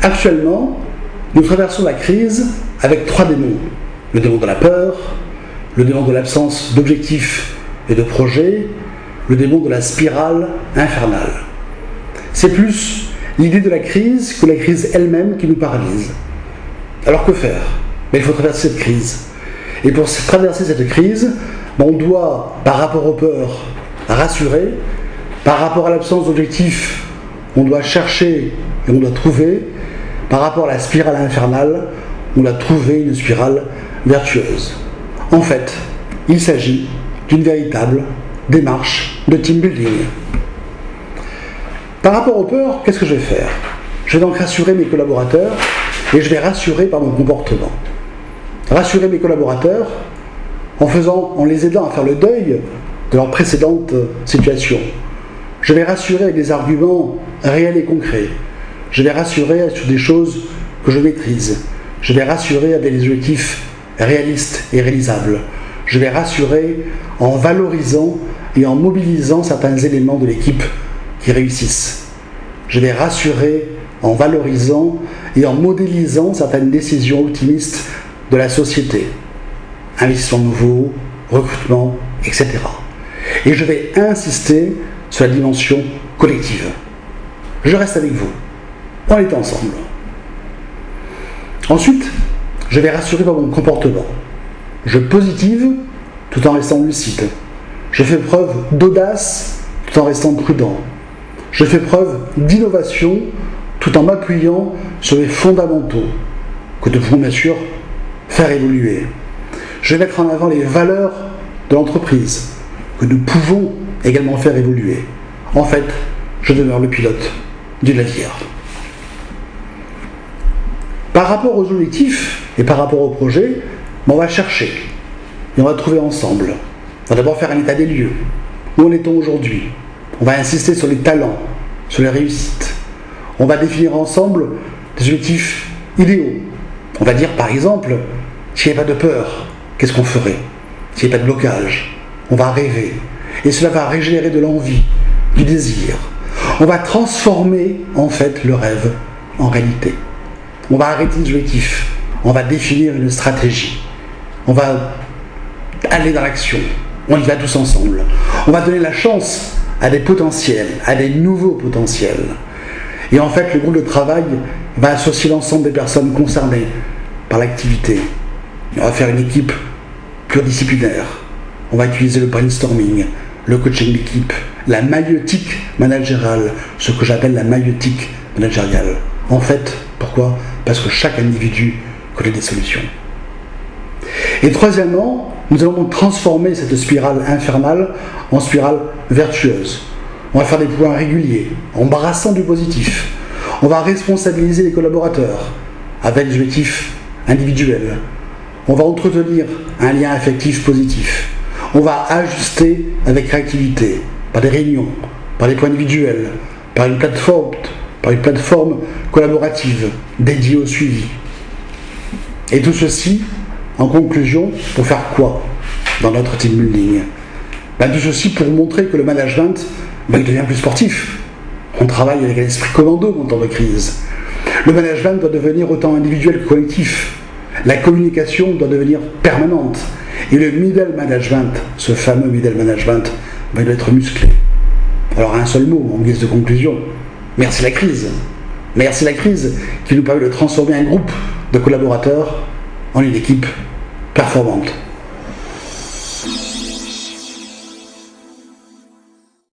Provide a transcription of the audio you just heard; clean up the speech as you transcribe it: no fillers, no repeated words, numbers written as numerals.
Actuellement, nous traversons la crise avec 3 démons. Le démon de la peur, le démon de l'absence d'objectifs et de projets, le démon de la spirale infernale. C'est plus l'idée de la crise que la crise elle-même qui nous paralyse. Alors que faire? Il faut traverser cette crise. Et pour traverser cette crise, on doit, par rapport aux peurs, rassurer. Par rapport à l'absence d'objectifs, on doit chercher et on doit trouver. Par rapport à la spirale infernale, on doit trouver une spirale vertueuse. En fait, il s'agit d'une véritable démarche de team building. Par rapport aux peurs, qu'est-ce que je vais faire? Je vais donc rassurer mes collaborateurs et je vais rassurer par mon comportement. Rassurer mes collaborateurs en les aidant à faire le deuil de leur précédente situation. Je vais rassurer avec des arguments réels et concrets. Je vais rassurer sur des choses que je maîtrise. Je vais rassurer avec des objectifs réalistes et réalisables. Je vais rassurer en valorisant et en mobilisant certains éléments de l'équipe qui réussissent. Je vais rassurer en valorisant et en modélisant certaines décisions optimistes de la société. Investissement nouveau, recrutement, etc. Et je vais insister sur la dimension collective. Je reste avec vous. On est ensemble. Ensuite, je vais rassurer par mon comportement. Je positive tout en restant lucide. Je fais preuve d'audace tout en restant prudent. Je fais preuve d'innovation tout en m'appuyant sur les fondamentaux que nous pouvons bien sûr faire évoluer. Je vais mettre en avant les valeurs de l'entreprise que nous pouvons également faire évoluer. En fait, je demeure le pilote du navire. Par rapport aux objectifs et par rapport au projet, on va chercher et on va trouver ensemble. On va d'abord faire un état des lieux. Où en est-on aujourd'hui? On va insister sur les talents, sur les réussites. On va définir ensemble des objectifs idéaux. On va dire par exemple, s'il n'y a pas de peur, qu'est-ce qu'on ferait? S'il n'y a pas de blocage, on va rêver. Et cela va régénérer de l'envie, du désir. On va transformer en fait le rêve en réalité. On va arrêter les objectifs. On va définir une stratégie. On va aller dans l'action. On y va tous ensemble. On va donner la chance à des potentiels, à des nouveaux potentiels. Et en fait, le groupe de travail va associer l'ensemble des personnes concernées par l'activité. On va faire une équipe pluridisciplinaire. On va utiliser le brainstorming, le coaching d'équipe, la maïeutique managériale, ce que j'appelle la maïeutique managériale. En fait, pourquoi? Parce que chaque individu connaît des solutions. Et troisièmement, nous allons transformer cette spirale infernale en spirale vertueuse. On va faire des points réguliers, embrassant du positif. On va responsabiliser les collaborateurs avec des objectifs individuels. On va entretenir un lien affectif positif. On va ajuster avec réactivité, par des réunions, par des points individuels, par une plateforme collaborative dédiée au suivi. Et tout ceci, en conclusion, pour faire quoi dans notre team building? Tout ceci pour montrer que le management il devient plus sportif. On travaille avec l'esprit commando en temps de crise. Le management doit devenir autant individuel que collectif. La communication doit devenir permanente. Et le middle management, ce fameux middle management, il doit être musclé. Alors un seul mot en guise de conclusion. Merci la crise. Merci la crise qui nous permet de transformer un groupe de collaborateurs en une équipe performante.